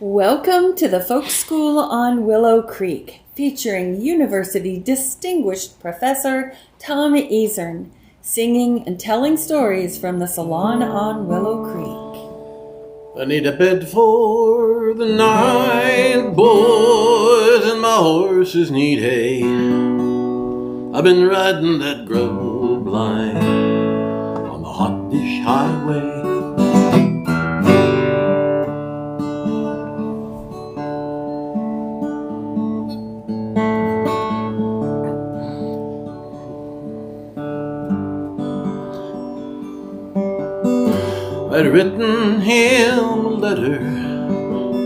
Welcome to the Folk School on Willow Creek, featuring University Distinguished Professor Tom Easern, singing and telling stories from the Salon on Willow Creek. I need a bed for the night, boys, and my horses need hay. I've been riding that grove line on the Hotdish highway. I'd written him a letter,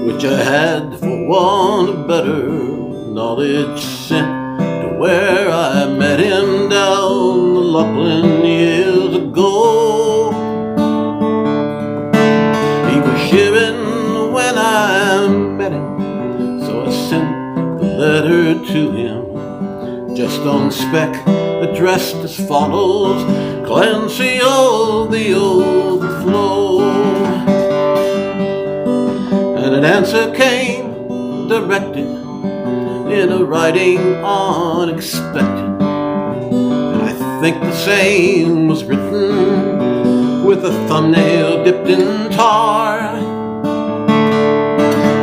which I had for want of better knowledge sent to where I met him down the Lachlan years ago. He was shivering when I met him, so I sent the letter to him, just on spec, addressed as follows: Clancy of the Overflow. And an answer came, directed in a writing unexpected, and I think the same was written with a thumbnail dipped in tar.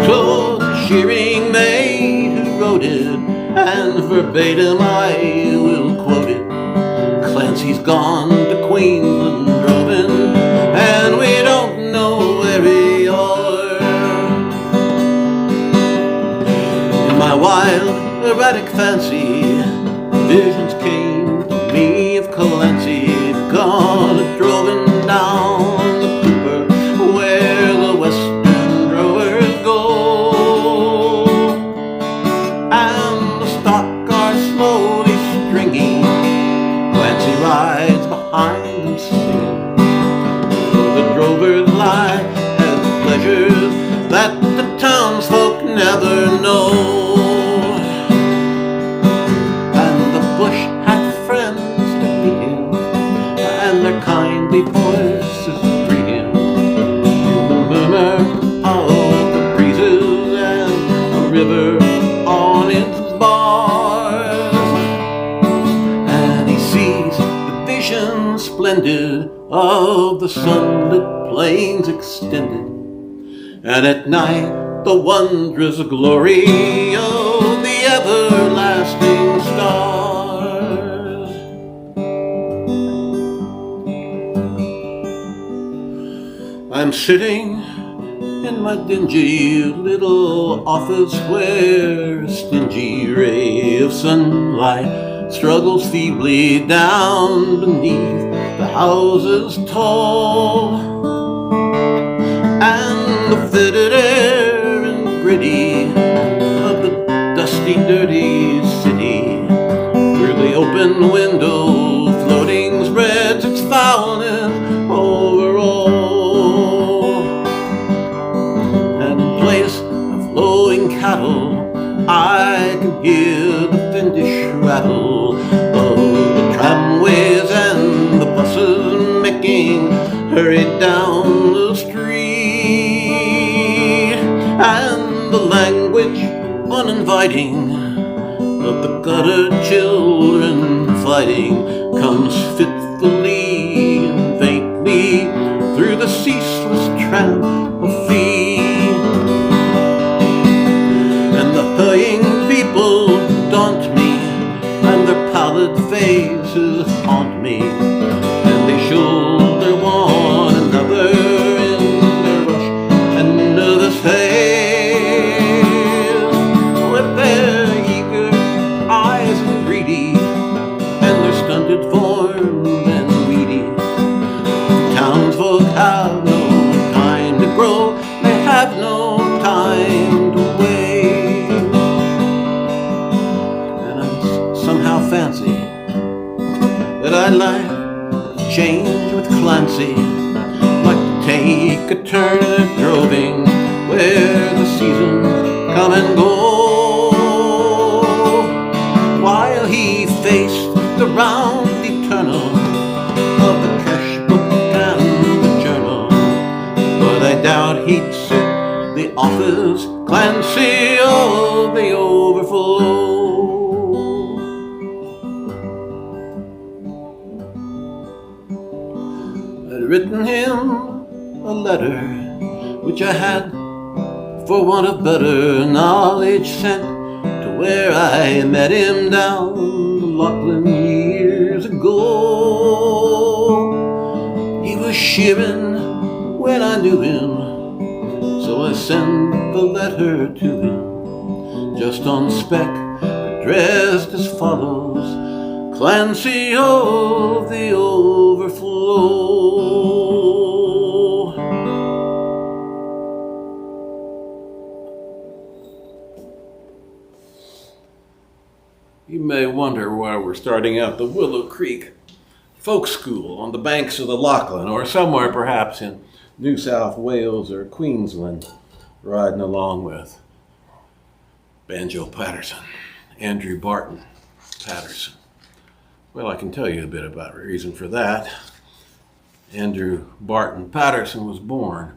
So the shearing maid who wrote it, and verbatim I will quote it: Clancy's gone to Queensland droving, and we don't know where we are. In my wild, erratic fancy, visions came to me of Clancy gone a droving down the Cooper, where the western drovers go, and the stock are slowly stringing. Clancy rides behind them singing, for the drovers lie as pleasures that the townsfolk never know. And the bush had friends to meet him, and their kindly voices greet him. The murmur of the breezes and the river on its bars, and he sees the vision splendid of the sunlit plains extended, and at night the wondrous glory of the everlasting stars. I'm sitting in my dingy little office where a stingy ray of sunlight struggles feebly down beneath the houses tall, and the fetid air and gritty of the dusty, dirty city. Through the open window, floating spreads its foulness over all, and in place of lowing cattle, I can hear the fiendish rattle of the tramways and the buses making hurry down the street, and the language uninviting of the gutter children fighting comes fitfully and faintly through the ceaseless tramp of feet, and the hurrying people daunt me, and their pallid faces haunt me, and they shoulder one another in their rush and nervous haste, with their eager eyes and greedy, and their stunted forms and weedy. The townsfolk have no time to grow, they have no time to wait, and I somehow fancy that I'd like to change with Clancy, like to take a turn at droving where the seasons come and go, while he faced the round eternal of the cash book and the journal. But I doubt he'd suit the the office, Clancy of the Overflow. I'd written him a letter, which I had, for want of better knowledge, sent to where I met him down the Lachlan years ago. He was shearing when I knew him, so I sent the letter to him, just on spec, addressed as follows: Clancy of the Overflow. You may wonder why we're starting out the Willow Creek Folk School on the banks of the Lachlan, or somewhere perhaps in New South Wales or Queensland, riding along with Banjo Patrson, Andrew Barton Paterson. Well, I can tell you a bit about the reason for that. Andrew Barton Paterson was born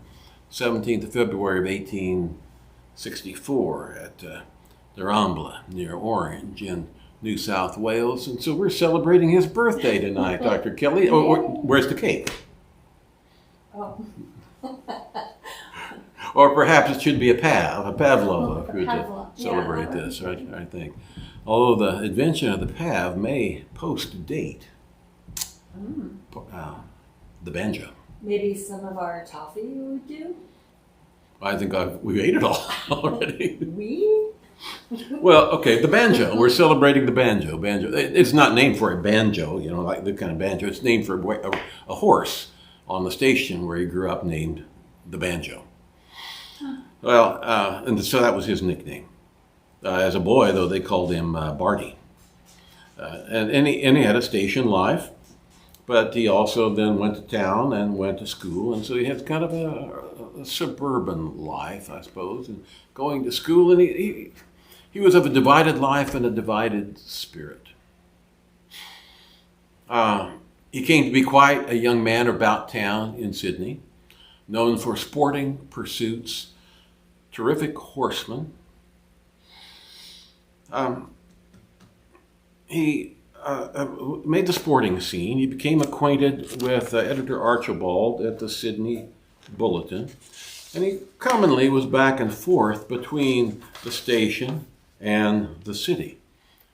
17th of February of 1864 at Darambla, near Orange in New South Wales. And so we're celebrating his birthday tonight, Dr. Kelley. Where's the cake? Oh. Or perhaps it should be a pavlova, to celebrate this, right? I think. Although the invention of the pav may post-date the banjo. Maybe some of our toffee would do? I think we ate it all already. We? Well, okay, the banjo. We're celebrating the banjo. It's not named for a banjo, like the kind of banjo. It's named for a horse on the station where he grew up named the Banjo. Well, and so that was his nickname. As a boy, though, they called him Barty. And he had a station life, but he also then went to town and went to school, and so he had kind of a suburban life, I suppose, and going to school, and he was of a divided life and a divided spirit. He came to be quite a young man about town in Sydney, known for sporting pursuits, terrific horseman. He made the sporting scene. He became acquainted with editor Archibald at the Sydney Bulletin, and he commonly was back and forth between the station and the city.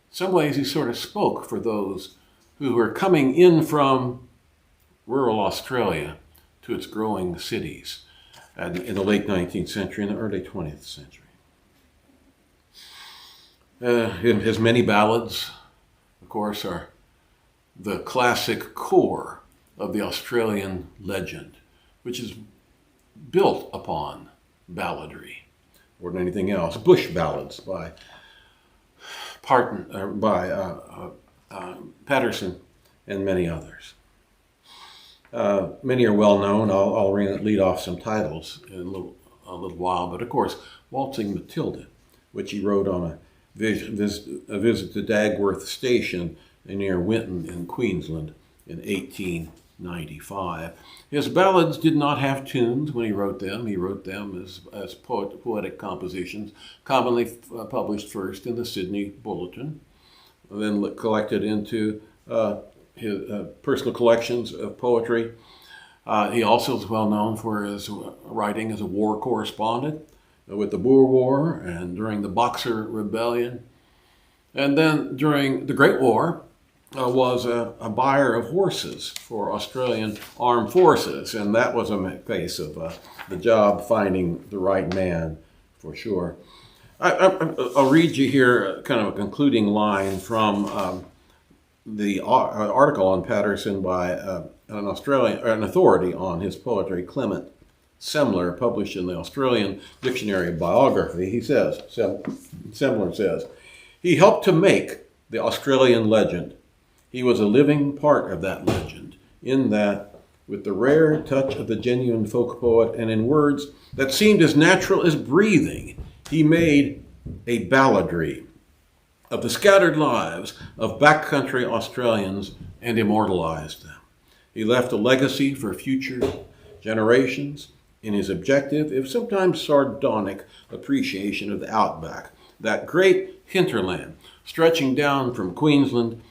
In some ways, he sort of spoke for those who were coming in from rural Australia to its growing cities in the late 19th century and the early 20th century. His many ballads, of course, are the classic core of the Australian legend, which is built upon balladry more than anything else. Bush ballads by Paterson and many others. Many are well known. I'll lead off some titles in a little while, but of course, Waltzing Matilda, which he wrote on a visit to Dagworth Station near Winton in Queensland in 1895. His ballads did not have tunes when he wrote them. He wrote them as poetic compositions, commonly published first in the Sydney Bulletin, then collected into his personal collections of poetry. He also is well known for his writing as a war correspondent with the Boer War and during the Boxer Rebellion. And then during the Great War, was a buyer of horses for Australian armed forces. And that was a case of the job finding the right man, for sure. I'll read you here kind of a concluding line from the article on Paterson by an authority on his poetry, Clement Semler, published in the Australian Dictionary of Biography. He says, Semler says, he helped to make the Australian legend. He was a living part of that legend, in that, with the rare touch of the genuine folk poet and in words that seemed as natural as breathing, he made a balladry of the scattered lives of backcountry Australians and immortalized them. He left a legacy for future generations, in his objective, if sometimes sardonic, appreciation of the outback, that great hinterland stretching down from Queensland,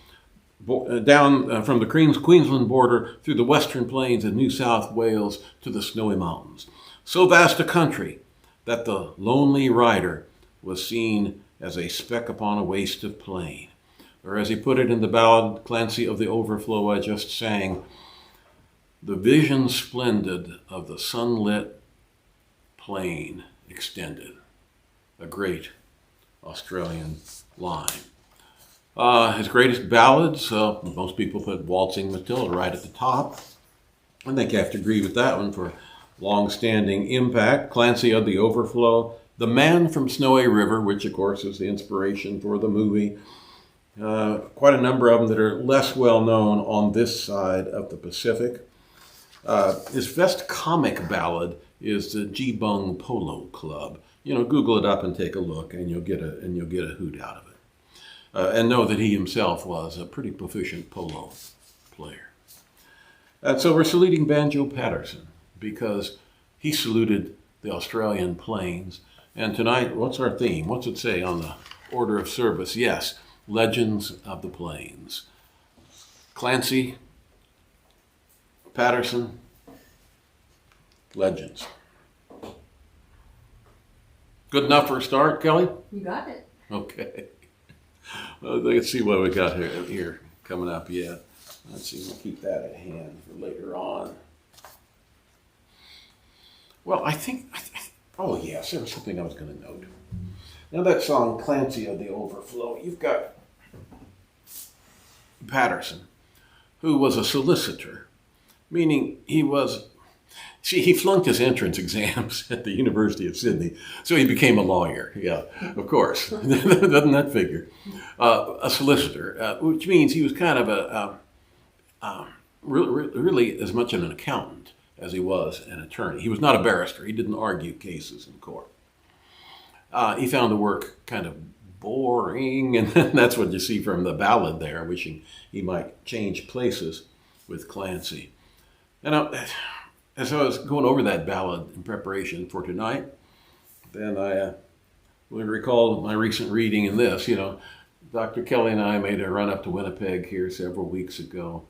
from the Queensland border through the western plains of New South Wales to the Snowy Mountains. So vast a country that the lonely rider was seen as a speck upon a waste of plain. Or as he put it in the ballad, Clancy of the Overflow I just sang, the vision splendid of the sunlit plain extended. A great Australian line. His greatest ballads, most people put Waltzing Matilda right at the top. I think you have to agree with that one for long-standing impact. Clancy of the Overflow, The Man from Snowy River, which of course is the inspiration for the movie. Quite a number of them that are less well known on this side of the Pacific. His best comic ballad is the G-Bung Polo Club. Google it up and take a look, and you'll get a hoot out of it. And know that he himself was a pretty proficient polo player. And so we're saluting Banjo Patrson because he saluted the Australian plains. And tonight, what's our theme? What's it say on the order of service? Yes, Legends of the Plains. Clancy, Patrson, legends. Good enough for a start, Kelley? You got it. Okay. Let's see what we got here coming up yet. Let's see, we'll keep that at hand for later on. Well, I think oh yes, there was something I was going to note. Now that song, Clancy of the Overflow, you've got Patrson, who was a solicitor, meaning he flunked his entrance exams at the University of Sydney, so he became a lawyer. Yeah, of course. Doesn't that figure? A solicitor, which means he was kind of really as much an accountant as he was an attorney. He was not a barrister. He didn't argue cases in court. He found the work kind of boring, and that's what you see from the ballad there, wishing he might change places with Clancy. And as I was going over that ballad in preparation for tonight, then I recalled my recent reading in this. Dr. Kelley and I made a run up to Winnipeg here several weeks ago,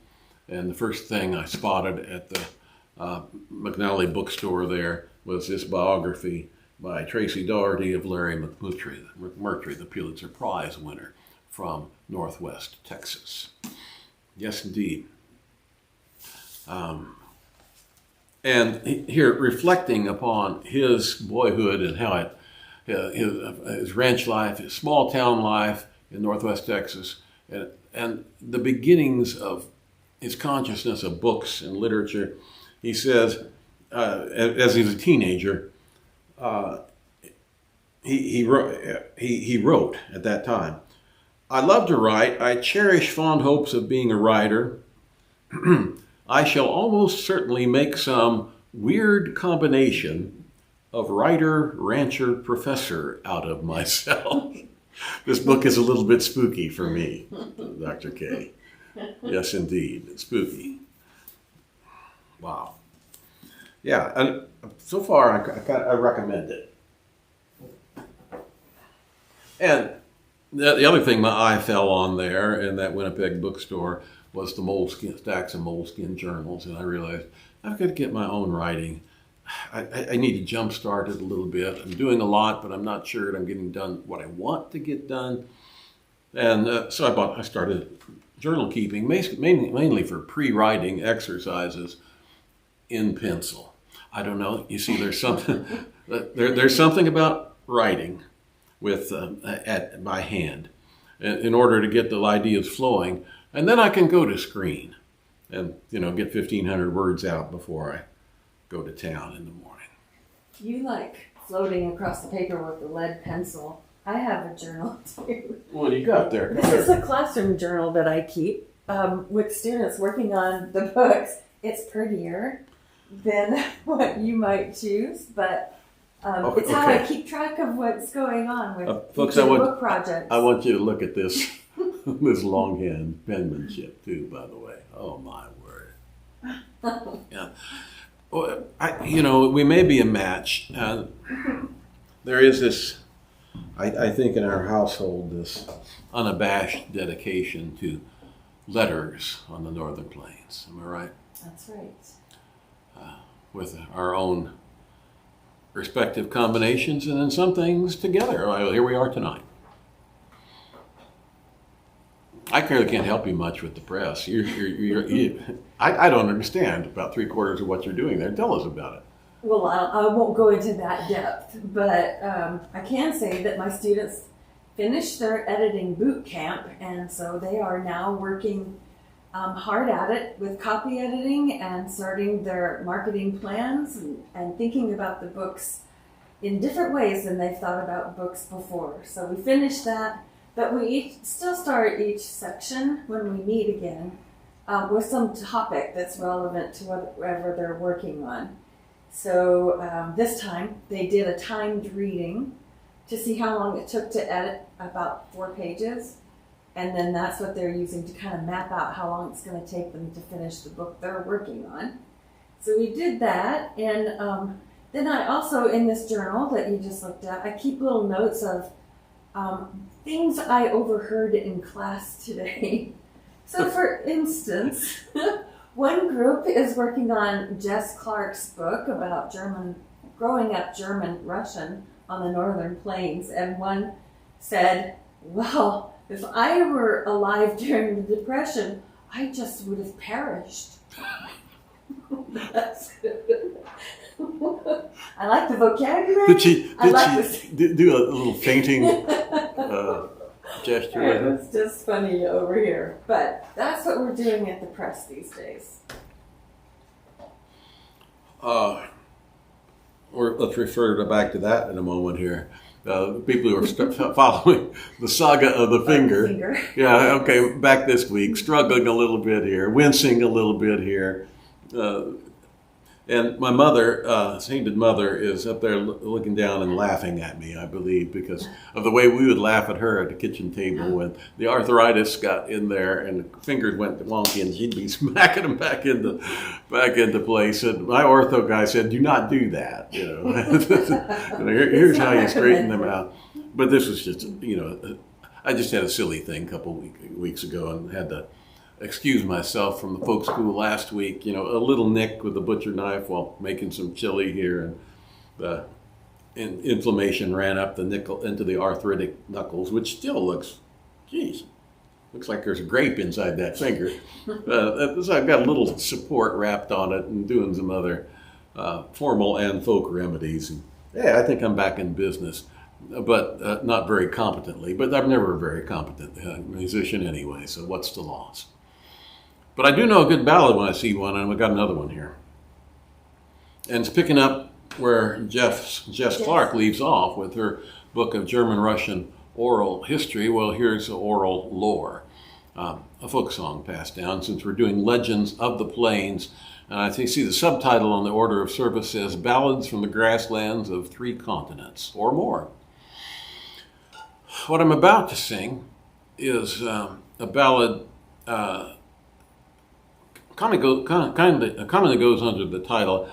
and the first thing I spotted at the McNally bookstore there was this biography by Tracy Doherty of Larry McMurtry, the Pulitzer Prize winner from Northwest Texas. Yes, indeed. And here, reflecting upon his boyhood and how his ranch life, his small town life in Northwest Texas, and the beginnings of his consciousness of books and literature, he says, as he was a teenager, he wrote at that time, "I love to write. I cherish fond hopes of being a writer. I shall almost certainly make some weird combination of writer, rancher, professor out of myself." This book is a little bit spooky for me, Dr. K. Yes, indeed. It's spooky. Wow. Yeah, and so far I recommend it. And the other thing my eye fell on there in that Winnipeg bookstore was the stacks of moleskin journals, and I realized I've got to get my own writing. I need to jumpstart it a little bit. I'm doing a lot, but I'm not sure that I'm getting done what I want to get done. And so I started journal keeping, mainly for pre-writing exercises in pencil. I don't know. You see, there's something there's something about writing with by hand in order to get the ideas flowing, and then I can go to screen and get 1,500 words out before I go to town in the morning. You like floating across the paper with the lead pencil. I have a journal too. What do you got there? This is a classroom journal that I keep with students working on the books. It's prettier than what you might choose, but it's how I keep track of what's going on with folks, book projects. I want you to look at this this longhand penmanship too, by the way. Oh my word. Yeah. Well, we may be a match. There is this, I think, in our household, this unabashed dedication to letters on the Northern Plains. Am I right? That's right. With our own respective combinations, and then some things together. Well, here we are tonight. I clearly can't help you much with the press. I don't understand about 3/4 of what you're doing there. Tell us about it. Well, I won't go into that depth, but I can say that my students finished their editing boot camp, and so they are now working hard at it with copy editing and starting their marketing plans and thinking about the books in different ways than they've thought about books before. So we finished that, but we still start each section when we meet again with some topic that's relevant to whatever they're working on. So this time they did a timed reading to see how long it took to edit, about 4 pages. And then that's what they're using to kind of map out how long it's going to take them to finish the book they're working on. So we did that. And then I also, in this journal that you just looked at, I keep little notes of things I overheard in class today. So for instance, one group is working on Jess Clark's book about growing up German Russian on the Northern Plains. And one said, well, if I were alive during the Depression, I just would have perished. That's good. I like the vocabulary. Did she do a little fainting gesture? It was just funny over here. But that's what we're doing at the press these days. Let's refer back to that in a moment here. People who are following the saga of the finger. Yeah, okay, back this week, struggling a little bit here, wincing a little bit here. And my mother, sainted mother, is up there looking down and laughing at me, I believe, because of the way we would laugh at her at the kitchen table when the arthritis got in there and the fingers went wonky, and she'd be smacking them back into place. And my ortho guy said, "Do not do that. Here's how you straighten them out." But this was just, I just had a silly thing a couple weeks ago and had to excuse myself from the folk school last week. A little nick with a butcher knife while making some chili here, and the inflammation ran up the nickel into the arthritic knuckles, which still looks like there's a grape inside that finger. So I've got a little support wrapped on it and doing some other formal and folk remedies. And I think I'm back in business, but not very competently. But I'm never a very competent musician anyway, so what's the loss? But I do know a good ballad when I see one, and we've got another one here. And it's picking up where Jess Clark leaves off with her book of German-Russian oral history. Well, here's oral lore, a folk song passed down, since we're doing Legends of the Plains. And I think see the subtitle on the order of service says Ballads from the Grasslands of 3 Continents or more. What I'm about to sing is a ballad commonly goes under the title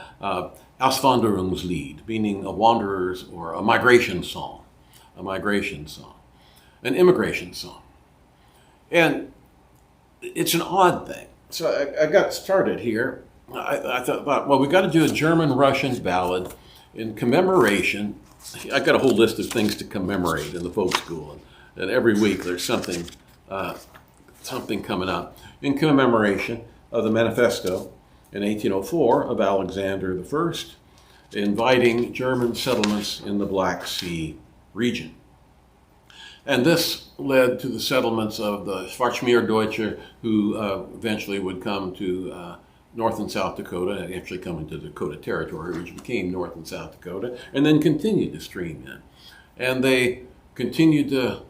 Auswanderungslied, meaning a wanderer's or a migration song, an immigration song. And it's an odd thing. So I got started here. I thought, well, we got to do a German-Russian ballad in commemoration. I got a whole list of things to commemorate in the folk school, and every week there's something coming up in commemoration of the Manifesto in 1804 of Alexander I, inviting German settlements in the Black Sea region. And this led to the settlements of the Schwarzmeerdeutsche, who eventually would come to North and South Dakota, actually come into Dakota Territory, which became North and South Dakota, and then continued to stream in. And they continued to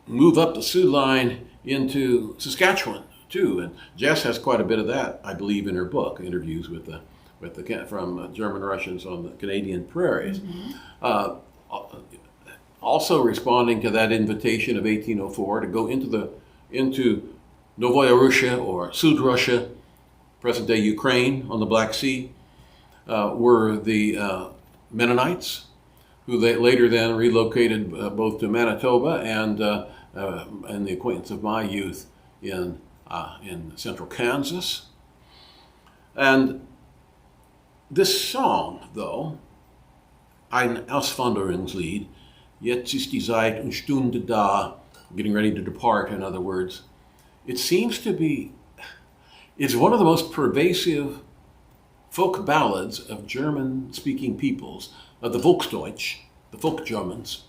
move up the Sioux line into Saskatchewan, too. And Jess has quite a bit of that, I believe, in her book, interviews from German Russians on the Canadian prairies. Mm-hmm. Also responding to that invitation of 1804 to go into Novaya Rossiya or Sud Russia, present-day Ukraine on the Black Sea, were the Mennonites, who they later then relocated both to Manitoba and the acquaintance of my youth in central Kansas. And this song, though, ein Auswanderungslied, jetzt ist die Zeit und Stunde da, getting ready to depart, in other words, it seems to be, it's one of the most pervasive folk ballads of German-speaking peoples, of the Volksdeutsch, the folk Germans,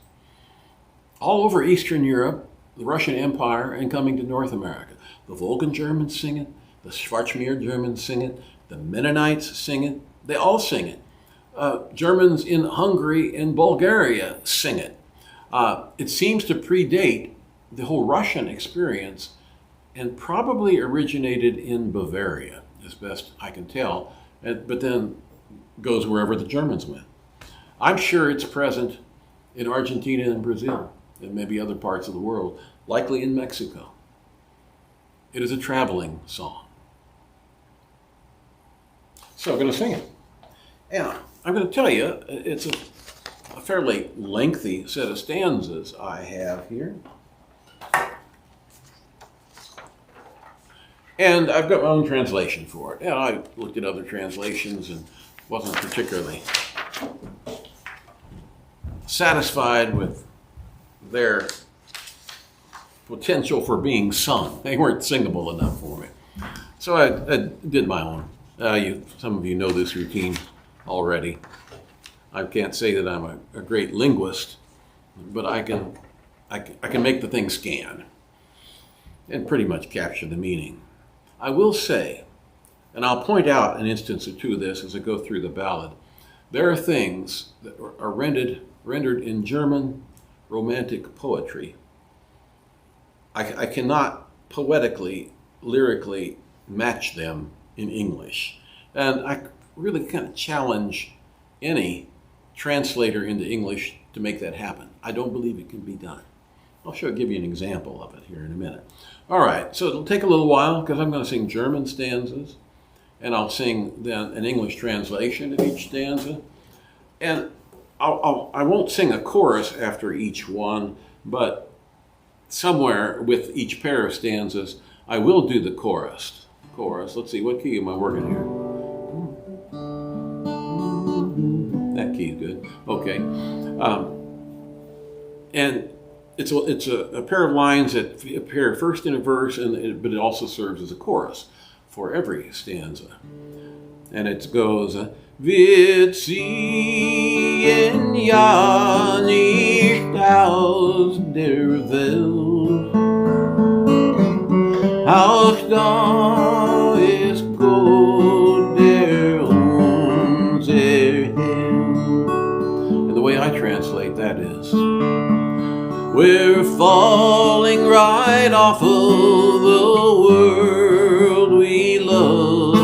all over Eastern Europe, the Russian Empire, and coming to North America. The Volgan Germans sing it, the Schwarzmeer Germans sing it, the Mennonites sing it, they all sing it. Germans in Hungary and Bulgaria sing it. It seems to predate the whole Russian experience and probably originated in Bavaria, as best I can tell, but then goes wherever the Germans went. I'm sure it's present in Argentina and Brazil and maybe other parts of the world, likely in Mexico. It is a traveling song. So I'm going to sing it. And I'm going to tell you, it's a fairly lengthy set of stanzas I have here. And I've got my own translation for it. And I looked at other translations and wasn't particularly satisfied with their potential for being sung. They weren't singable enough for me. So I did my own. Some of you know this routine already. I can't say that I'm a great linguist, but I can make the thing scan and pretty much capture the meaning. I will say, and I'll point out an instance or two of this as I go through the ballad, there are things that are rendered in German romantic poetry. I cannot poetically, lyrically match them in English. And I really kind of challenge any translator into English to make that happen. I don't believe it can be done. I'll give you an example of it here in a minute. All right, so it'll take a little while because I'm going to sing German stanzas, and I'll sing then an English translation of each stanza. And I won't sing a chorus after each one, but somewhere with each pair of stanzas, I will do the chorus. Let's see, what key am I working here? That key is good. Okay. And it's a pair of lines that appear first in a verse, but it also serves as a chorus for every stanza. And it goes, Wir ziehen ja nicht aus der Welt, auch da ist Gott, der unser Herr. And the way I translate that is, we're falling right off of the world we love.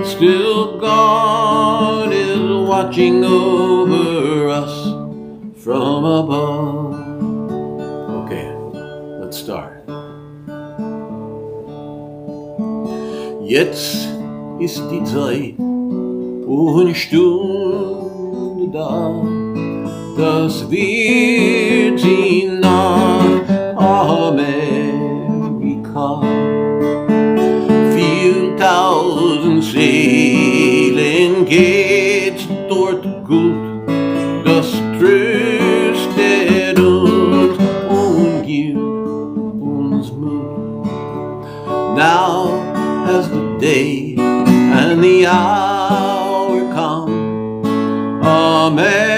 Still God is watching over us from above. Okay, let's start. Jetzt ist die Zeit und Stunde da, dass wir ziehen nach Amerika. 4000 Seelen geht's dort gut, das tröstet uns und gibt uns Mut. Now has the day and the hour come, America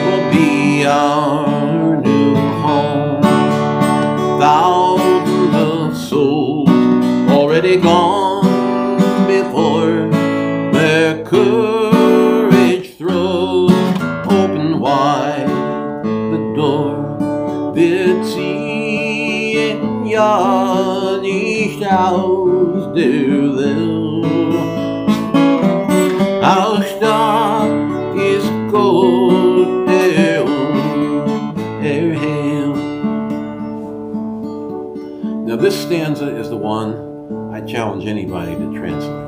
will be our new home. Thousands of souls already gone before, their courage throws open wide the door. Wir ziehen ja nicht aus der Welt, auch da ist Gott, der uns erhält. Now challenge anybody to translate.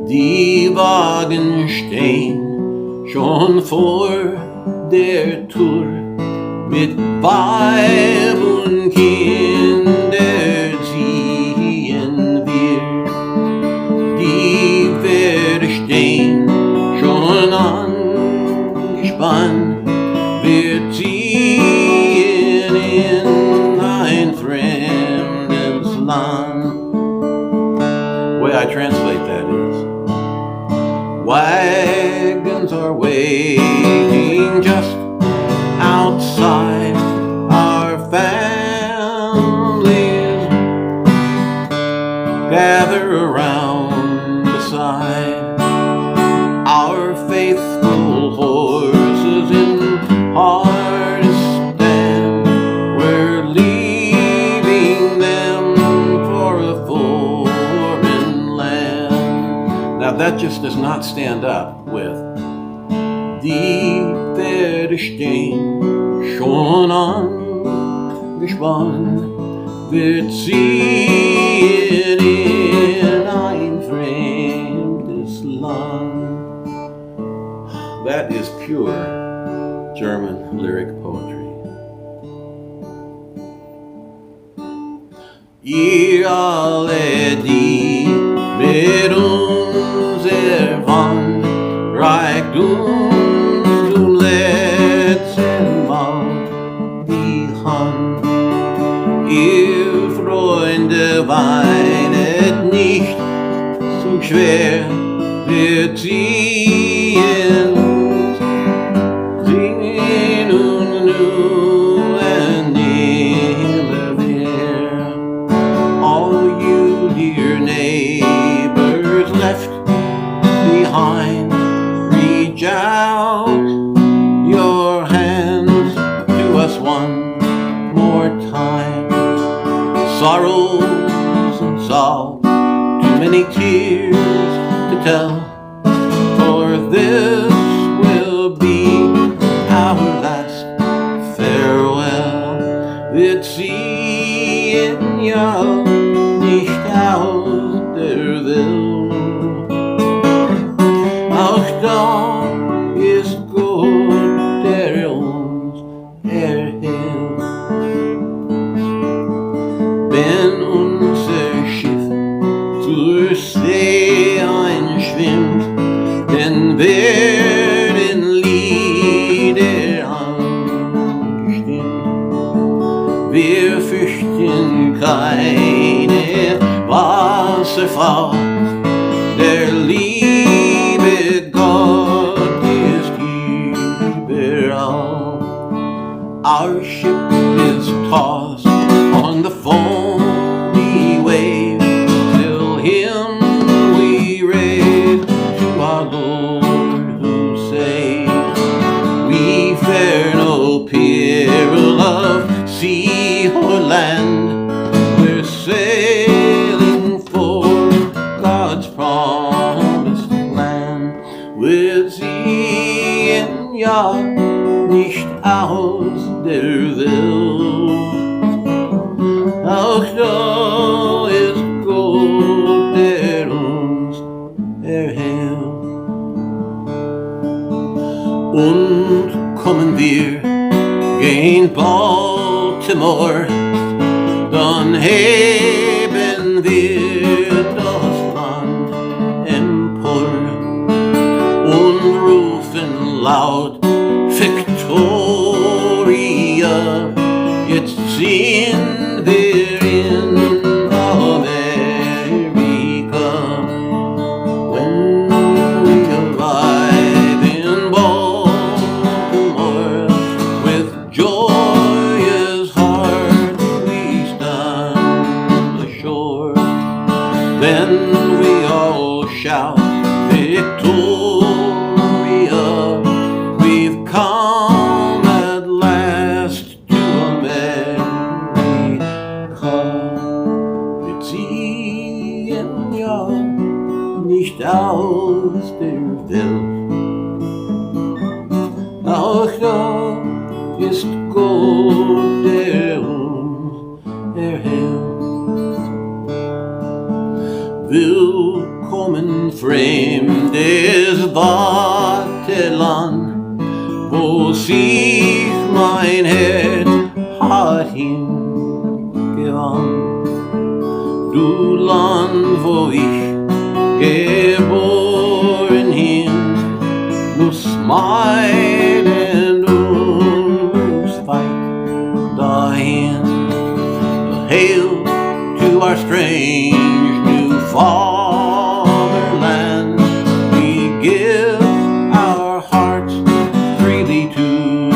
Die Wagen stehen schon vor der Tür mit Weib und Kinder ziehen wir. Die Pferde stehen schon angespannt. Wir ziehen in ein fremdes Land. The way I translate that is, wagons are waiting just outside our families. Gather around beside our faithful horses in Hotdish. We're leaving them for a foreign land. Now that just does not stand up with die Pferde stehen schon angespannt. Wir ziehen in ein fremdes Land. That is pure German lyric poetry. Ihr alle, die mit uns erwandert, reicht uns zum letzten Mal die Hand. Ihr Freunde, weinet nicht so schwer, wir ziehen uns, singen und nu and never there. All you dear neighbors left behind, reach out your hands to us one more time. Sorrows unsolved, too many tears to tell, for this will be our last farewell. Wir ziehen ja nicht aus der Welt. Auch da ist Gott, der uns erhält. Wenn unser Schiff zur See einschwimmt, dann werden Lieder angestimmt. Wir fürchten keine Wasserfall, der liebe Gott ist überall. Our ship is tossed on the foamy wave, till him we raise to our Lord who saves. We fear no peril of sea or land, we're sailing for God's promised land. Wir ziehen ja nicht aus der Welt. Auch da ist Gott, der uns erhält. Und kommen wir gegen Baltimore, dann heben wir das Land empor und rufen laut Victoria, jetzt sind wir in America. When we arrive in Baltimore, with joyous heart we stand ashore. Then we all shout Victoria, we've come at last to America. Wir ziehen ja nicht aus der Welt. Auch da ist Gott, der uns erhält. Ein fremdes Vaterland, wo sich mein Herz hat hingewandt. Du Land, wo ich geboren hin, muss meinen uns weit dahin. Hail to our strange new fatherland. We give our hearts freely to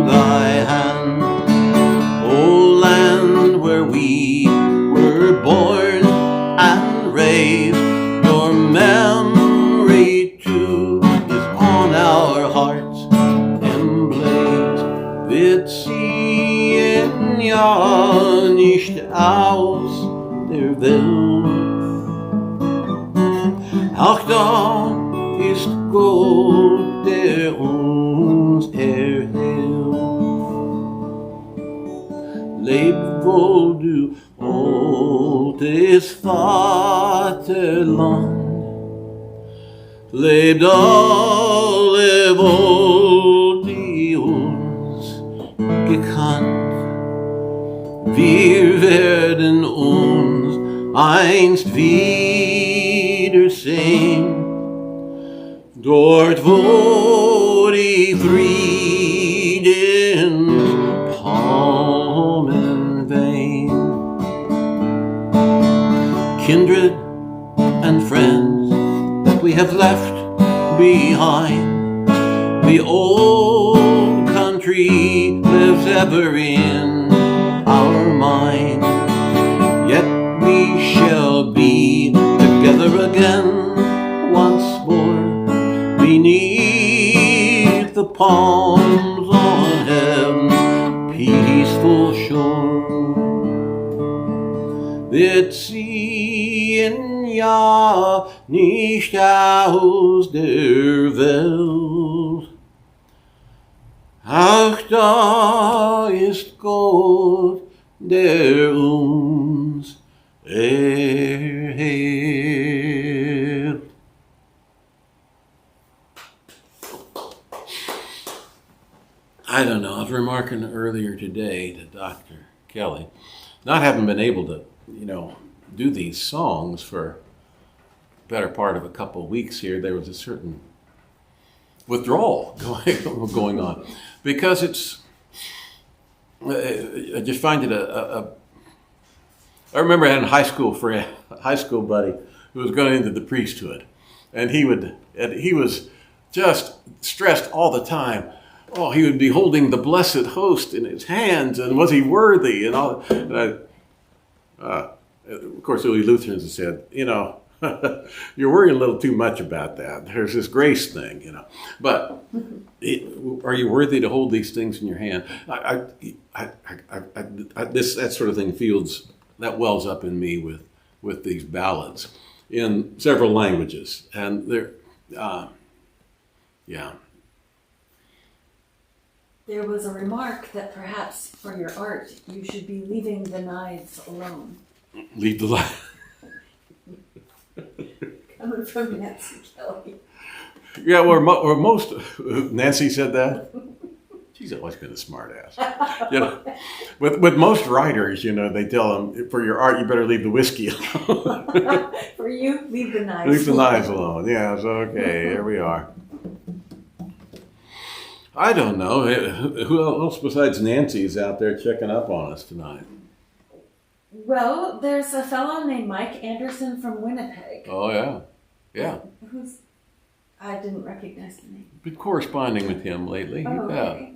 thy hand. O land where we were born and raised, your memory too is on our hearts emblazed. Wir ziehen ja nicht aus der Welt. Auch da ist Gott, der uns erhält. Leb wohl, du altes Vaterland. Lebt alle wohl, die uns gekannt. Wir werden uns einst wiedersehen, dort wo die Friedenspalmen wehen. Kindred and friends that we have left behind, the old country lives ever in our mind. Yet we shall be together again once more, beneath the palms on heaven's peaceful shore. Wir ziehen ja nicht aus der Welt. Ach, da ist Gott, der uns erhält. I don't know, I was remarking earlier today to Dr. Kelley, not having been able to, do these songs for the better part of a couple of weeks here, there was a certain withdrawal going on, because I just find it I remember I had a high school buddy who was going into the priesthood, and he was just stressed all the time. Oh, he would be holding the blessed host in his hands, and was he worthy, and all. And of course, the Lutherans have said, you're worrying a little too much about that. There's this grace thing, But are you worthy to hold these things in your hand? That sort of thing wells up in me with these ballads in several languages, and they're, yeah. There was a remark that perhaps for your art you should be leaving the knives alone. Leave the light. Coming from Nancy Kelley. Yeah, or most, Nancy said that. She's always been a smart ass. With most writers, they tell them, for your art, you better leave the whiskey alone. For you, leave the knives alone. Leave the knives alone. Yeah, so okay, here we are. I don't know. Who else besides Nancy is out there checking up on us tonight? Well, there's a fellow named Mike Anderson from Winnipeg. Oh, yeah. Yeah. I didn't recognize the name. Been corresponding with him lately. Oh, yeah. okay.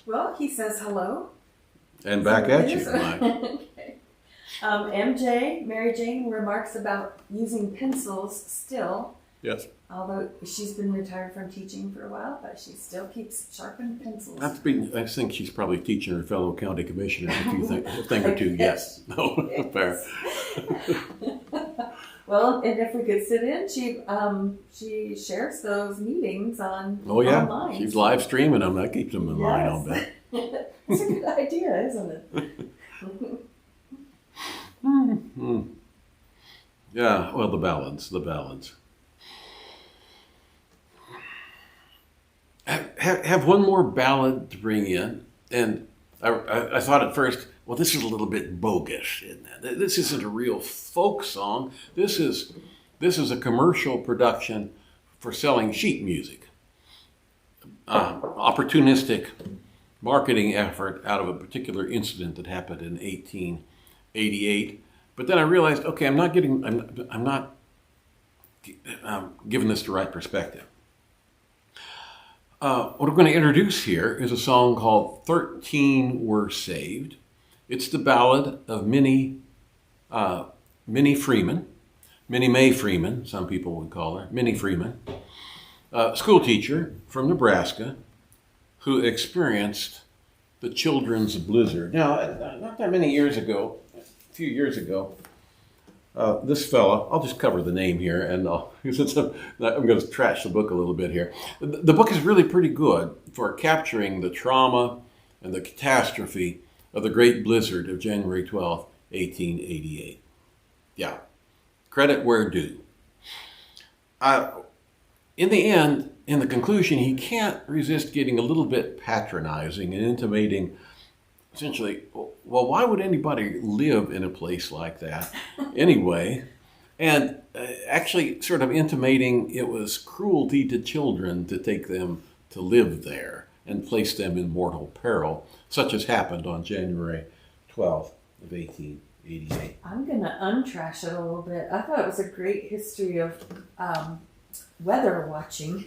Well, he says hello. And back at you, Mike. Okay. MJ, Mary Jane, remarks about using pencils still. Yes. Although she's been retired from teaching for a while, but she still keeps sharpened pencils. I think she's probably teaching her fellow county commissioners a thing or two. Yes. No, fair. Well, and if we could sit in, she shares those meetings on online. She's live streaming them. That keeps them in line, I'll bet. It's a good idea, isn't it? Mm-hmm. Yeah, well, the ballads. have one more ballad to bring in. And I thought at first, well, this is a little bit bogus, isn't it? This isn't a real folk song. This is a commercial production for selling sheet music. Opportunistic marketing effort out of a particular incident that happened in 1888. But then I realized, okay, I'm not giving this the right perspective. What I'm going to introduce here is a song called 13 Were Saved. It's the ballad of Minnie Freeman, Minnie Mae Freeman, some people would call her, Minnie Freeman, a school teacher from Nebraska who experienced the children's blizzard. Now, not that many years ago, a few years ago, this fella, I'll just cover the name here, and I'm going to trash the book a little bit here. The book is really pretty good for capturing the trauma and the catastrophe of the Great Blizzard of January 12, 1888. Yeah, credit where due. In the end, in the conclusion, he can't resist getting a little bit patronizing and intimating, essentially, well, why would anybody live in a place like that anyway? And actually sort of intimating it was cruelty to children to take them to live there and place them in mortal peril, such as happened on January 12th of 1888. I'm going to untrash it a little bit. I thought it was a great history of weather watching.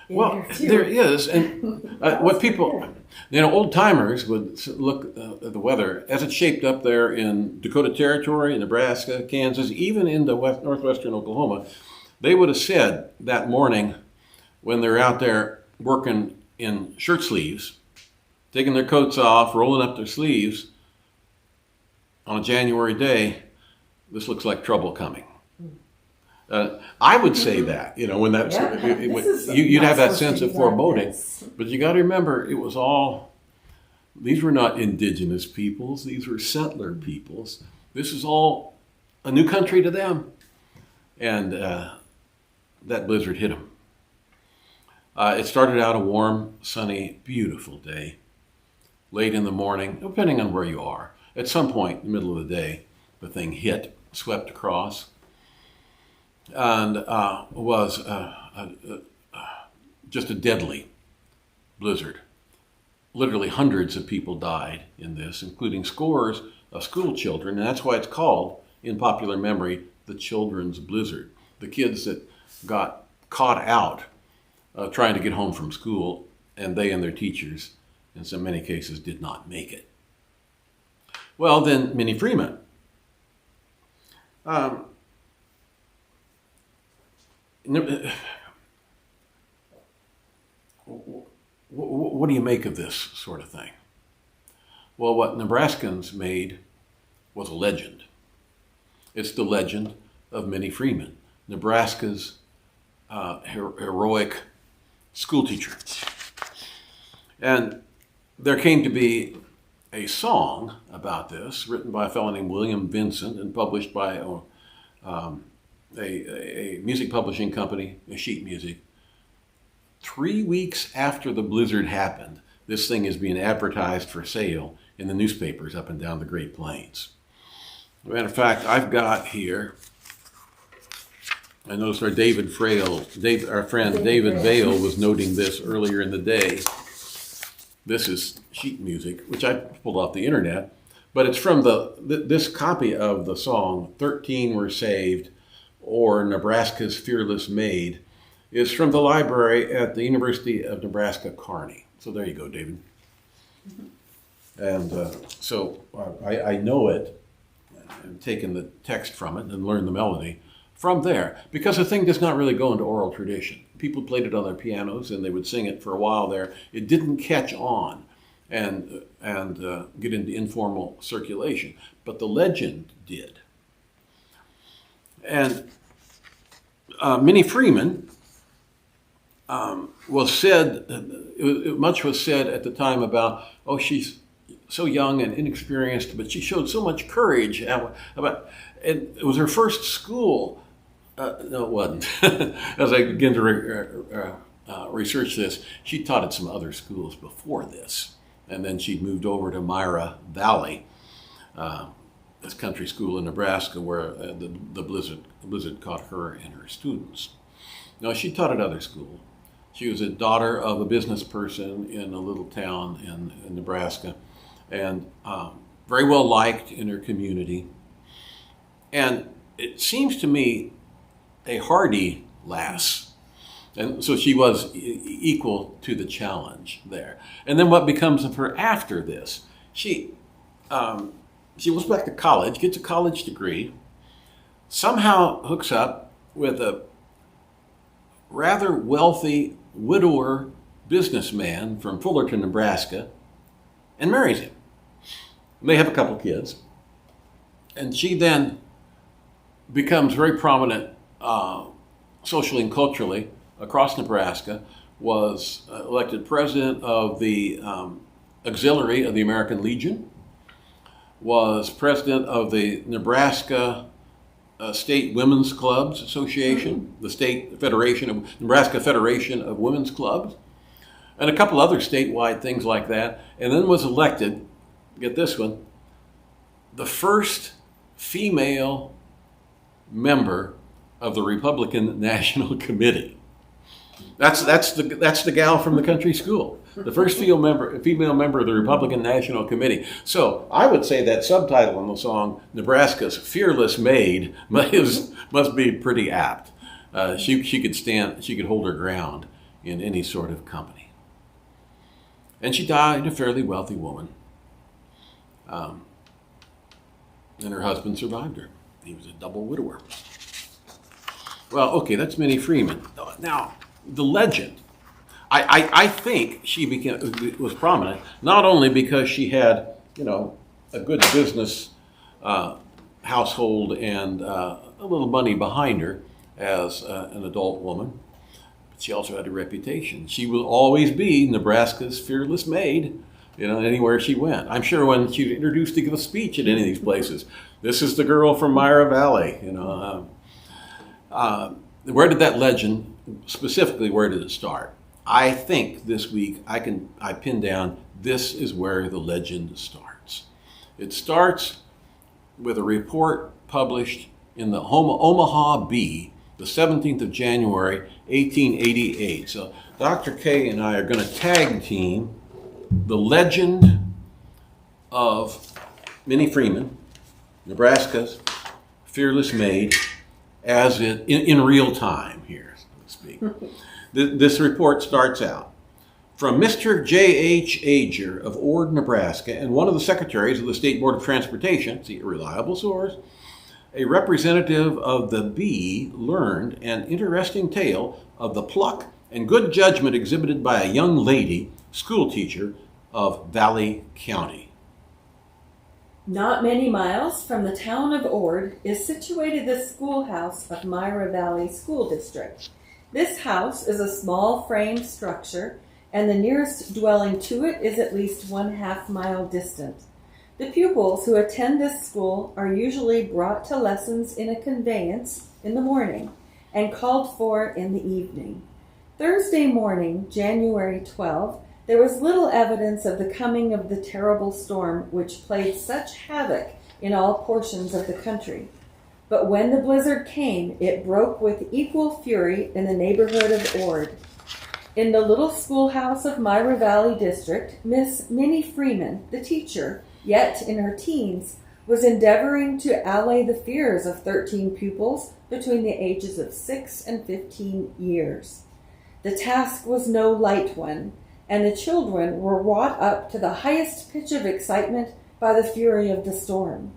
Well, there is, and what people, old timers would look at the weather as it shaped up there in Dakota Territory, Nebraska, Kansas, even in the northwestern Oklahoma. They would have said that morning when they're out there working in shirt sleeves, taking their coats off, rolling up their sleeves on a January day, this looks like trouble coming. I would say that, when that's, you'd have that sense of foreboding. But you got to remember, these were not indigenous peoples, these were settler peoples. This is all a new country to them. And that blizzard hit them. It started out a warm, sunny, beautiful day. Late in the morning, depending on where you are. At some point in the middle of the day, the thing hit, swept across, and was just a deadly blizzard. Literally hundreds of people died in this, including scores of school children, and that's why it's called, in popular memory, the children's blizzard. The kids that got caught out trying to get home from school, and they and their teachers, in so many cases, did not make it. Well, then Minnie Freeman. What do you make of this sort of thing? Well, what Nebraskans made was a legend. It's the legend of Minnie Freeman, Nebraska's heroic schoolteacher. And there came to be a song about this, written by a fellow named William Vincent and published by a music publishing company, a sheet music. 3 weeks after the blizzard happened, this thing is being advertised for sale in the newspapers up and down the Great Plains. As a matter of fact, I've got here, I noticed our our friend David Vale was noting this earlier in the day. This is sheet music, which I pulled off the internet, but it's from this copy of the song, 13 Were Saved, or Nebraska's Fearless Maid, is from the library at the University of Nebraska, Kearney. So there you go, David. And so I know it, and taken the text from it and learned the melody from there, because the thing does not really go into oral tradition. People played it on their pianos and they would sing it for a while there. It didn't catch on and get into informal circulation, but the legend did. And Minnie Freeman was said, much was said at the time about, she's so young and inexperienced, but she showed so much courage. And it was her first school. No, it wasn't. As I begin to researched this, she taught at some other schools before this. And then she moved over to Myra Valley, this country school in Nebraska where the blizzard caught her and her students. Now, she taught at other schools. She was a daughter of a business person in a little town in Nebraska, and very well liked in her community. And it seems to me a hardy lass. And so she was equal to the challenge there. And then what becomes of her after this? She goes back to college, gets a college degree, somehow hooks up with a rather wealthy widower businessman from Fullerton, Nebraska, and marries him. And they have a couple kids. And she then becomes very prominent socially and culturally across Nebraska, was elected president of the auxiliary of the American Legion, was president of the Nebraska State Women's Clubs Association, the Nebraska Federation of Women's Clubs, and a couple other statewide things like that, and then was elected, get this one, the first female member of the Republican National Committee. That's the gal from the country school, the first female member of the Republican National Committee. So I would say that subtitle on the song, Nebraska's Fearless Maid, must be pretty apt. She could hold her ground in any sort of company. And she died a fairly wealthy woman. And her husband survived her. He was a double widower. Well, okay, that's Minnie Freeman. Now, the legend. I think she was prominent not only because she had, a good business household and a little money behind her as an adult woman, but she also had a reputation. She will always be Nebraska's fearless maid, anywhere she went. I'm sure when she was introduced to give a speech at any of these places, this is the girl from Myra Valley, where did that legend, specifically, where did it start? I think this week I pinned down this is where the legend starts. It starts with a report published in the Omaha Bee, the 17th of January, 1888. So Dr. K and I are going to tag team the legend of Minnie Freeman, Nebraska's fearless maid, as it in real time here, so to speak. This report starts out, from Mr. J.H. Ager of Ord, Nebraska, and one of the secretaries of the State Board of Transportation, see, a reliable source, a representative of the Bee learned an interesting tale of the pluck and good judgment exhibited by a young lady, school teacher of Valley County. Not many miles from the town of Ord is situated the schoolhouse of Myra Valley School District. This house is a small frame structure, and the nearest dwelling to it is at least 1/2 mile distant. The pupils who attend this school are usually brought to lessons in a conveyance in the morning and called for in the evening. Thursday morning, January 12, there was little evidence of the coming of the terrible storm which played such havoc in all portions of the country. But when the blizzard came, it broke with equal fury in the neighborhood of Ord. In the little schoolhouse of Myra Valley District, Miss Minnie Freeman, the teacher, yet in her teens, was endeavoring to allay the fears of 13 pupils between the ages of 6 and 15 years. The task was no light one, and the children were wrought up to the highest pitch of excitement by the fury of the storm.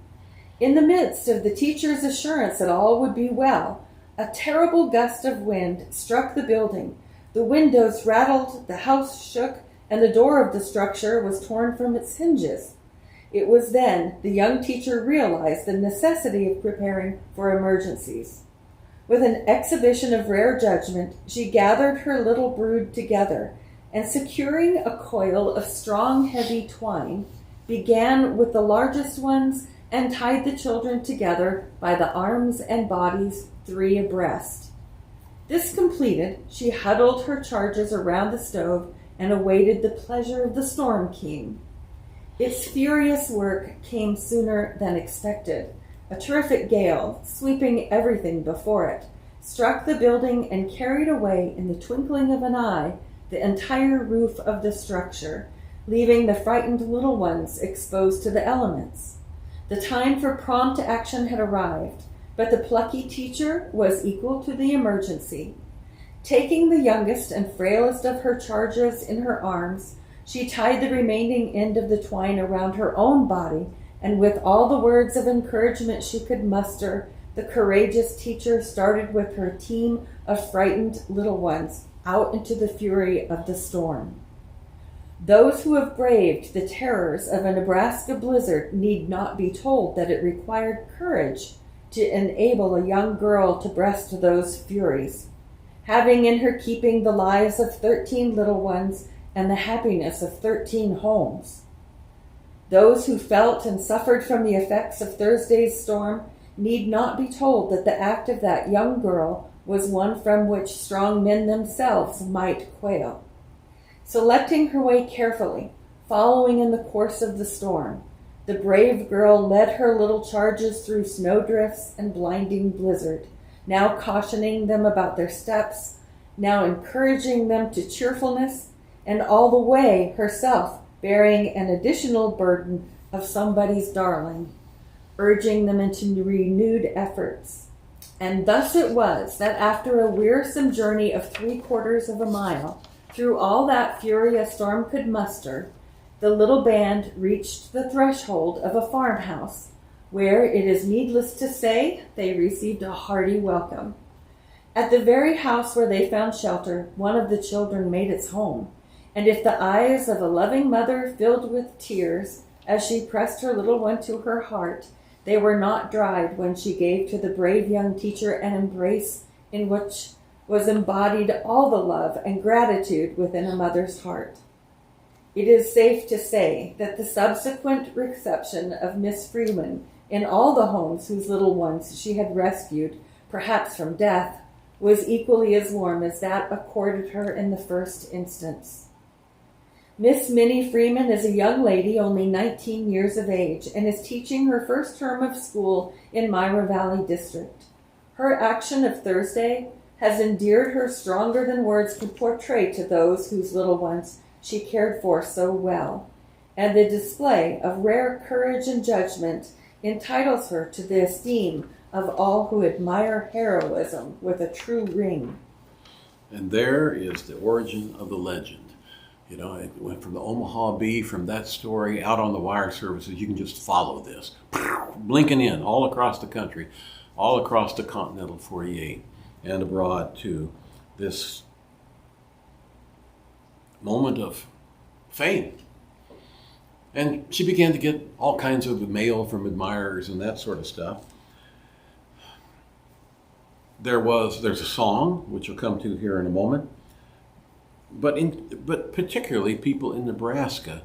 In the midst of the teacher's assurance that all would be well, a terrible gust of wind struck the building. The windows rattled, the house shook, and the door of the structure was torn from its hinges. It was then the young teacher realized the necessity of preparing for emergencies. With an exhibition of rare judgment, she gathered her little brood together, and securing a coil of strong, heavy twine, began with the largest ones and tied the children together by the arms and bodies 3 abreast. This completed, she huddled her charges around the stove and awaited the pleasure of the Storm King. Its furious work came sooner than expected. A terrific gale, sweeping everything before it, struck the building and carried away in the twinkling of an eye the entire roof of the structure, leaving the frightened little ones exposed to the elements. The time for prompt action had arrived, but the plucky teacher was equal to the emergency. Taking the youngest and frailest of her charges in her arms, she tied the remaining end of the twine around her own body, and with all the words of encouragement she could muster, the courageous teacher started with her team of frightened little ones out into the fury of the storm. Those who have braved the terrors of a Nebraska blizzard need not be told that it required courage to enable a young girl to breast those furies, having in her keeping the lives of 13 little ones and the happiness of 13 homes. Those who felt and suffered from the effects of Thursday's storm need not be told that the act of that young girl was one from which strong men themselves might quail. Selecting her way carefully, following in the course of the storm, the brave girl led her little charges through snowdrifts and blinding blizzard, now cautioning them about their steps, now encouraging them to cheerfulness, and all the way herself bearing an additional burden of somebody's darling, urging them into renewed efforts. And thus it was that after a wearisome journey of 3/4 of a mile, through all that fury a storm could muster, the little band reached the threshold of a farmhouse, where, it is needless to say, they received a hearty welcome. At the very house where they found shelter, one of the children made its home, and if the eyes of a loving mother filled with tears as she pressed her little one to her heart, they were not dried when she gave to the brave young teacher an embrace in which was embodied all the love and gratitude within a mother's heart. It is safe to say that the subsequent reception of Miss Freeman in all the homes whose little ones she had rescued, perhaps from death, was equally as warm as that accorded her in the first instance. Miss Minnie Freeman is a young lady only 19 years of age and is teaching her first term of school in Myra Valley District. Her action of Thursday has endeared her stronger than words could portray to those whose little ones she cared for so well, and the display of rare courage and judgment entitles her to the esteem of all who admire heroism with a true ring. And there is the origin of the legend. You know, it went from the Omaha Bee, from that story, out on the wire services. You can just follow this, blinking in all across the country, all across the continental 48, and abroad too. This moment of fame. And she began to get all kinds of mail from admirers and that sort of stuff. There's a song, which we'll come to here in a moment, but particularly people in Nebraska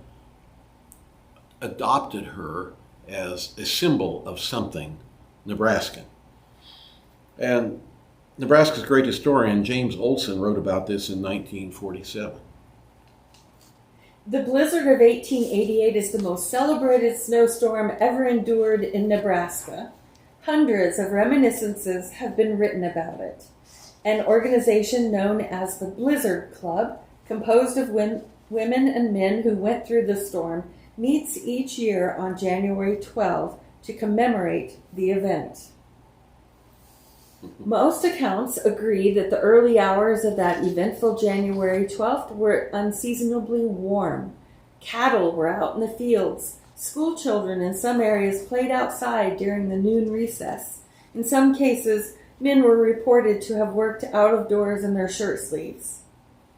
adopted her as a symbol of something Nebraskan. And Nebraska's great historian, James Olson, wrote about this in 1947. The blizzard of 1888 is the most celebrated snowstorm ever endured in Nebraska. Hundreds of reminiscences have been written about it. An organization known as the Blizzard Club, composed of women and men who went through the storm, meets each year on January 12 to commemorate the event. Most accounts agree that the early hours of that eventful January 12th were unseasonably warm. Cattle were out in the fields. School children in some areas played outside during the noon recess. In some cases, men were reported to have worked out of doors in their shirt sleeves.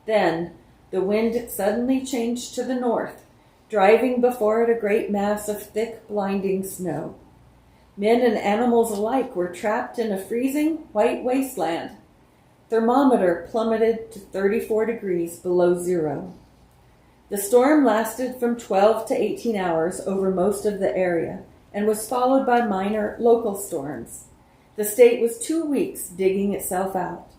Then, the wind suddenly changed to the north, driving before it a great mass of thick, blinding snow. Men and animals alike were trapped in a freezing, white wasteland. Thermometer plummeted to 34 degrees below zero. The storm lasted from 12 to 18 hours over most of the area and was followed by minor local storms. The state was 2 weeks digging itself out.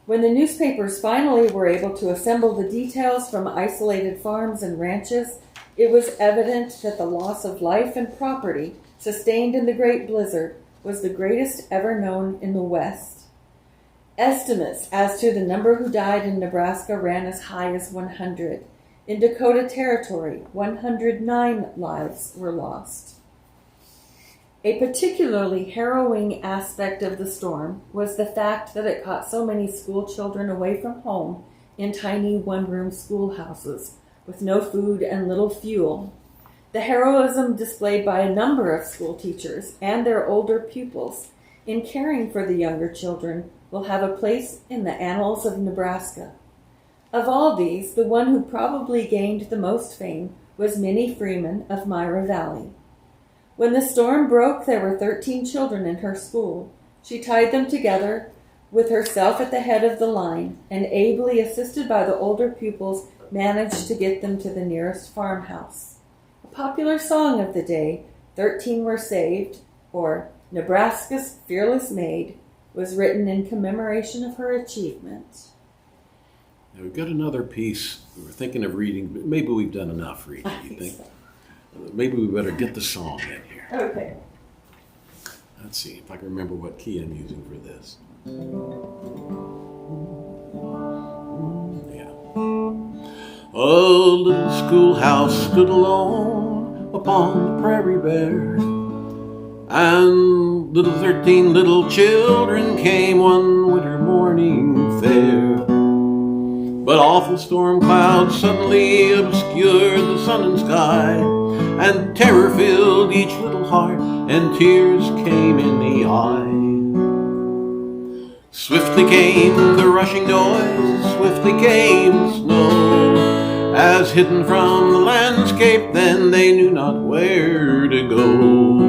When the newspapers finally were able to assemble the details from isolated farms and ranches, it was evident that the loss of life and property sustained in the Great Blizzard was the greatest ever known in the West. Estimates as to the number who died in Nebraska ran as high as 100. In Dakota Territory, 109 lives were lost. A particularly harrowing aspect of the storm was the fact that it caught so many school children away from home in tiny one-room schoolhouses with no food and little fuel. The heroism displayed by a number of school teachers and their older pupils in caring for the younger children will have a place in the annals of Nebraska. Of all these, the one who probably gained the most fame was Minnie Freeman of Myra Valley. When the storm broke, there were 13 children in her school. She tied them together with herself at the head of the line, and ably assisted by the older pupils, managed to get them to the nearest farmhouse. A popular song of the day, 13 Were Saved, or Nebraska's Fearless Maid, was written in commemoration of her achievement. Now we've got another piece we were thinking of reading, but maybe we've done enough reading, you think? So. Maybe we better get the song in here. Okay. Let's see if I can remember what key I'm using for this. Yeah. A little schoolhouse stood alone upon the prairie bare, and 13 little children came one winter morning fair. But awful storm clouds suddenly obscured the sun and sky, and terror filled each little heart, and tears came in the eye. Swiftly came the rushing noise, swiftly came the snow, as hidden from the landscape, then they knew not where to go.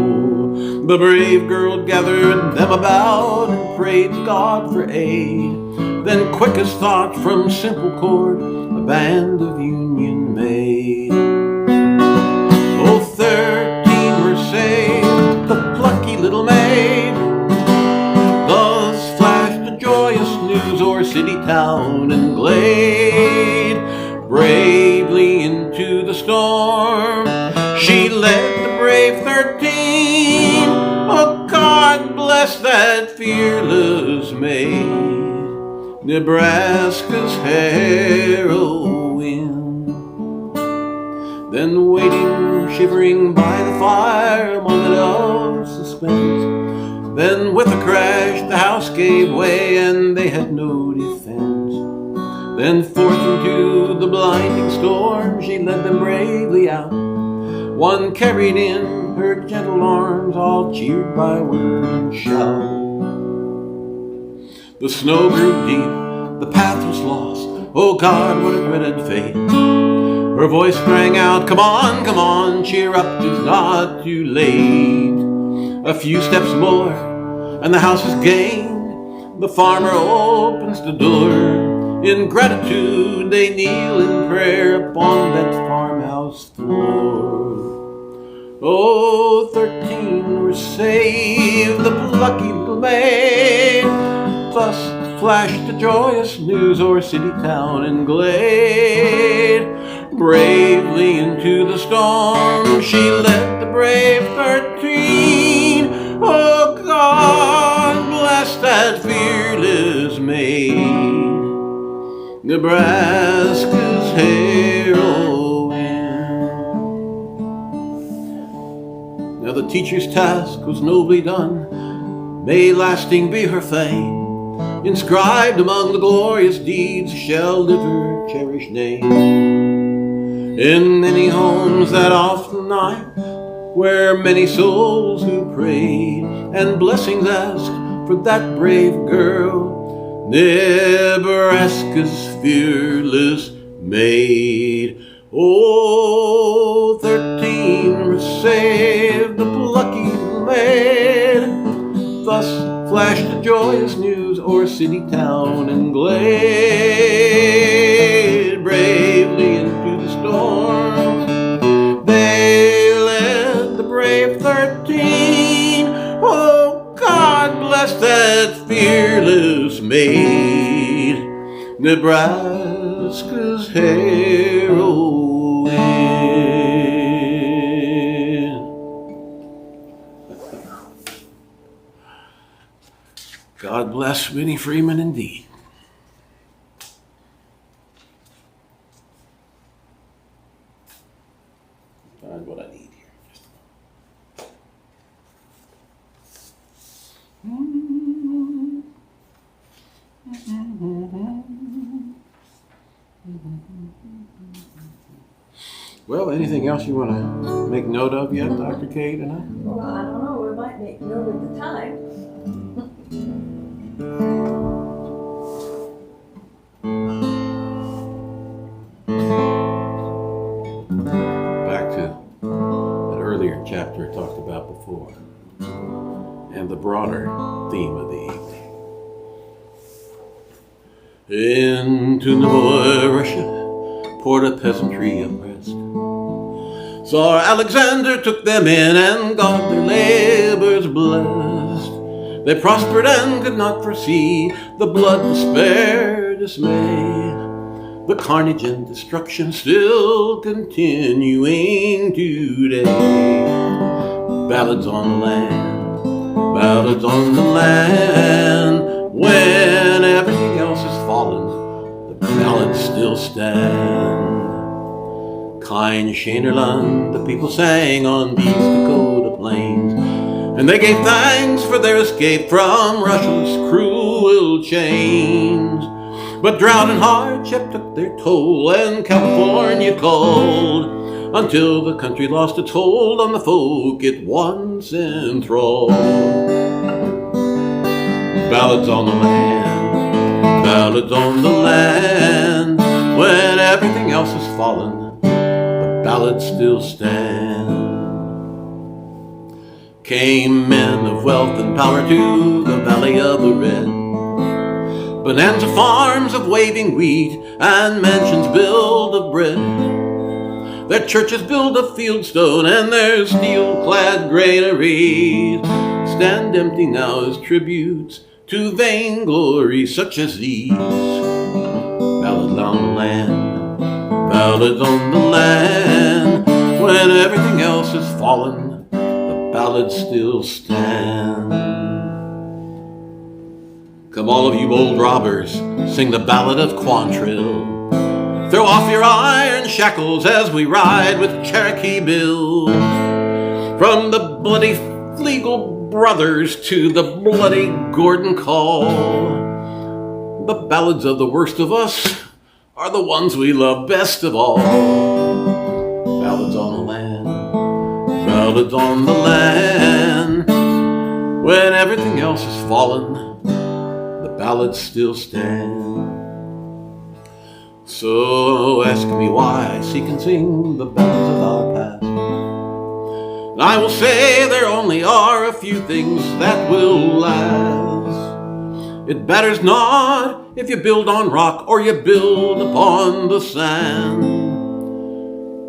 The brave girl gathered them about and prayed to God for aid. Then quick as thought from simple chord, a band of union made. Oh, 13 were saved, the plucky little maid. Thus flashed the joyous news o'er city, town, and glade. Bravely into the storm she led the brave 13. Oh, God bless that fearless maid, Nebraska's heroine. Then waiting, shivering by the fire, a moment of suspense. Then with a crash the house gave way, and they had no defense. Then forth into the blinding storm she led them bravely out. One carried in her gentle arms, all cheered by word and shout. The snow grew deep, the path was lost. Oh God, what a dreaded fate. Her voice rang out, come on, cheer up, 'tis not too late. A few steps more, and the house is gained. The farmer opens the door. In gratitude they kneel in prayer upon that farmhouse floor. Oh, 13 were saved, the plucky little maid. Thus flashed the joyous news o'er city, town, and glade. Bravely into the storm she led the brave 13. Oh, God bless that fearless maid, Nebraska's heroine. Now the teacher's task was nobly done, may lasting be her fame. Inscribed among the glorious deeds shall live her cherished name. In many homes that awful night, where many souls who prayed, and blessings asked for that brave girl, Nebraska's fearless maid. Oh, 13 were saved, the plucky maid. Thus flashed the joyous news o'er city, town, and glade. Bravely into the storm they led the brave 13. Oh, God bless that fearless maid, Nebraska's heroine. God bless Minnie Freeman indeed. Find what I need here. Well, anything else you want to make note of yet, Dr. K, tonight? Well, I don't know. We might make note of the time. Back to that earlier chapter I talked about before, and the broader theme of the evening. Into Novaya Rossiya poured a peasantry oppressed. Tsar Alexander took them in and got their labors blessed. They prospered and could not foresee the blood, despair, dismay, the carnage and destruction still continuing today. Ballads on the land, ballads on the land. When everything else has fallen, the ballads still stand. Kein schöner Land, the people sang on these Dakota plains, and they gave thanks for their escape from Russia's cruel chains. But drought and hardship took their toll, and California called, until the country lost its hold on the folk it once enthralled. Ballads on the land, ballads on the land. When everything else has fallen, the ballads still stand. Came men of wealth and power to the Valley of the Red, bonanza farms of waving wheat and mansions built of bread. Their churches built of fieldstone and their steel-clad granaries stand empty now as tributes to vainglory such as these. Ballads on the land, ballads on the land. When everything else has fallen, the ballads still stand. Come all of you old robbers, sing the ballad of Quantrill. Throw off your iron shackles as we ride with Cherokee Bill. From the bloody Flegel brothers to the bloody Gordon Call, the ballads of the worst of us are the ones we love best of all. Ballads on the land, ballads on the land. When everything else has fallen, the ballads still stand. So ask me why I seek and sing the ballads of our past. And I will say there only are a few things that will last. It matters not if you build on rock or you build upon the sand.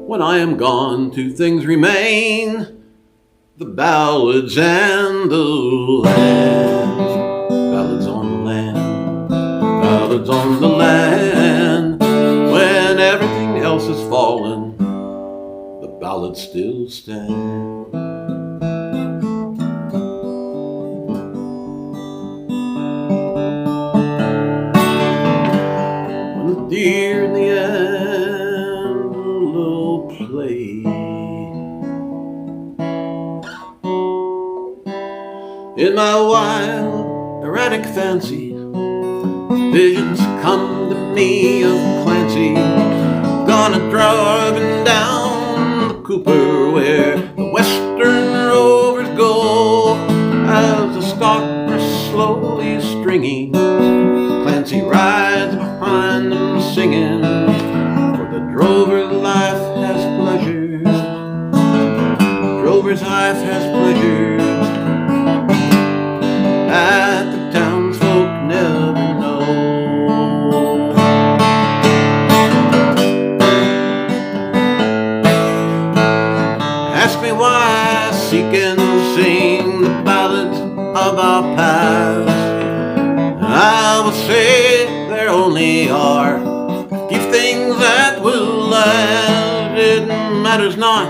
When I am gone, two things remain: the ballads and the land. Ballads on the land, ballads on the land. When everything else has fallen, the ballads still stand. When the deer and the antelope play, in my wild, erratic fancy, visions come to me of Clancy, gonna driving down the Cooper where the western rovers go, as the stock are slowly stringing. Clancy rides behind them singing, for the drover's life has pleasure. Drover's life has pleasure that the townsfolk never know. Ask me why I seek and sing the ballads of our past. I will say there only are are few things that will last. It matters not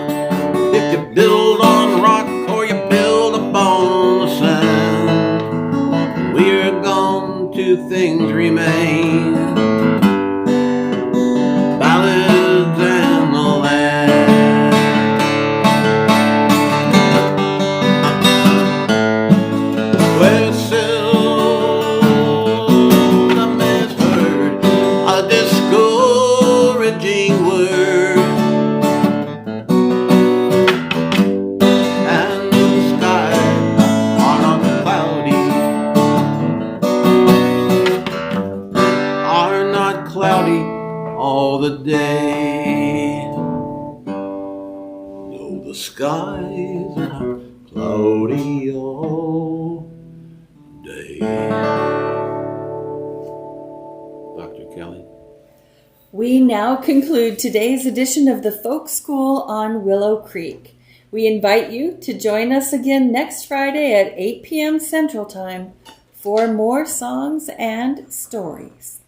if you build on rock or you build upon the sand. We're gone, two things remain: ballads and the land. Where seldom is heard a discouraging word, and the skies are not cloudy all the day. No, the skies are not cloudy all day. Dr. Kelley. We now conclude today's edition of the Folk School on Willow Creek. We invite you to join us again next Friday at 8 p.m. Central Time for more songs and stories.